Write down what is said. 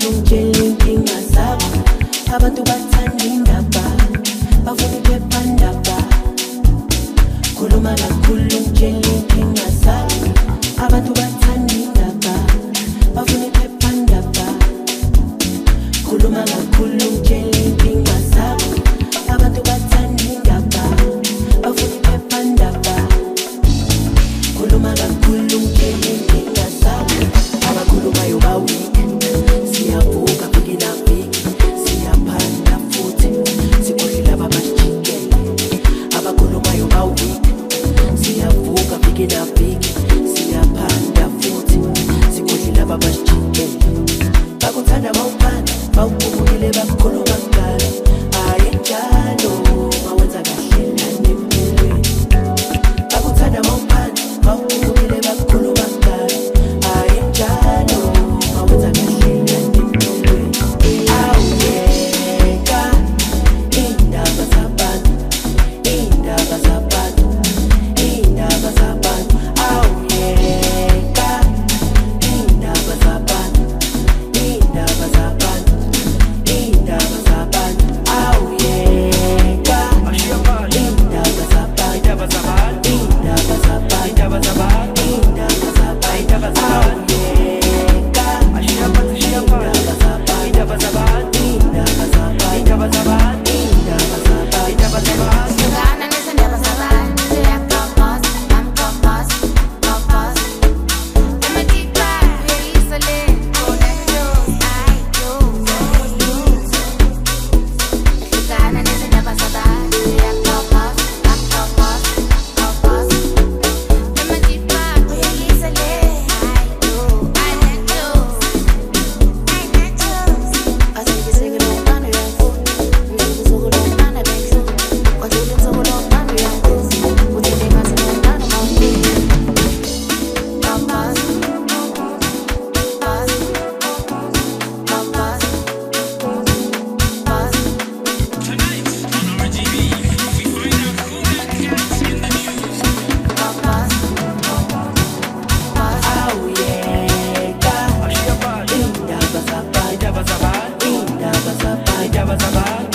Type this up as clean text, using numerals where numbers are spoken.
kakhulu ngitshela inkinga zabo. Abantu bathanda indaba, bafuna iphephandaba. Khuluma kakhulu ngitshela inkinga zabo. Abantu bathanda indaba, bafuna iphephandaba. Khuluma kakhulu ngitshela inkinga zabo. Abantu bathanda indaba, bafuna iphephandaba. Khuluma kakhulu ngitshela inkinga zabo. Abakhulumayo ba-weak, siyavuka viki na viki, siyaphanda futhi sikhohlela babasijikele. Abakhulumayo ba-weak, siyavuka viki na viki, siyaphanda futhi sikhohlela babasijikele. Bakuthanda bawuphanda, bawuphumulile bakukhuluma ngalo. Hhayi njalo mawenza kahle lana empilweni. Bakuthanda bawuphanda, bawuphumulile bakukhuluma ngalo. Hhayi njalo mawenza kahle lana empilweni. Awuyeka indaba zabantu, indaba zabantu, indaba zabantu. Awuyeka indaba zabantu, indaba zabantu, indaba zabantu. Awuyeka indaba zabantu, indaba zabantu, indaba zabantu, indaba zabantu, indaba zabantu. Awuyeka indaba zabantu, indaba zabantu, indaba zabantu, indaba zabantu, indaba zabantu, indaba zabantu. Hlukana nezindaba zabantu, ziyakopos, amkopos, kopos. Ematika, uyeyisa le, khona close, I close. Hlukana nezindaba zabantu, ziyakopos, amkopos, kopos. Ematika, uyeyisa le, I close. Asike singilomana yakho, ngikuzokulomana benhlo. Kwajule ngizokulomana yakho, uthinde ngasilomana mawuthi. Kopos, pos, kopos, pos. Kopos, pos. Awuyeka indaba zabantu, indaba zabantu, indaba zabantu, indaba zabantu.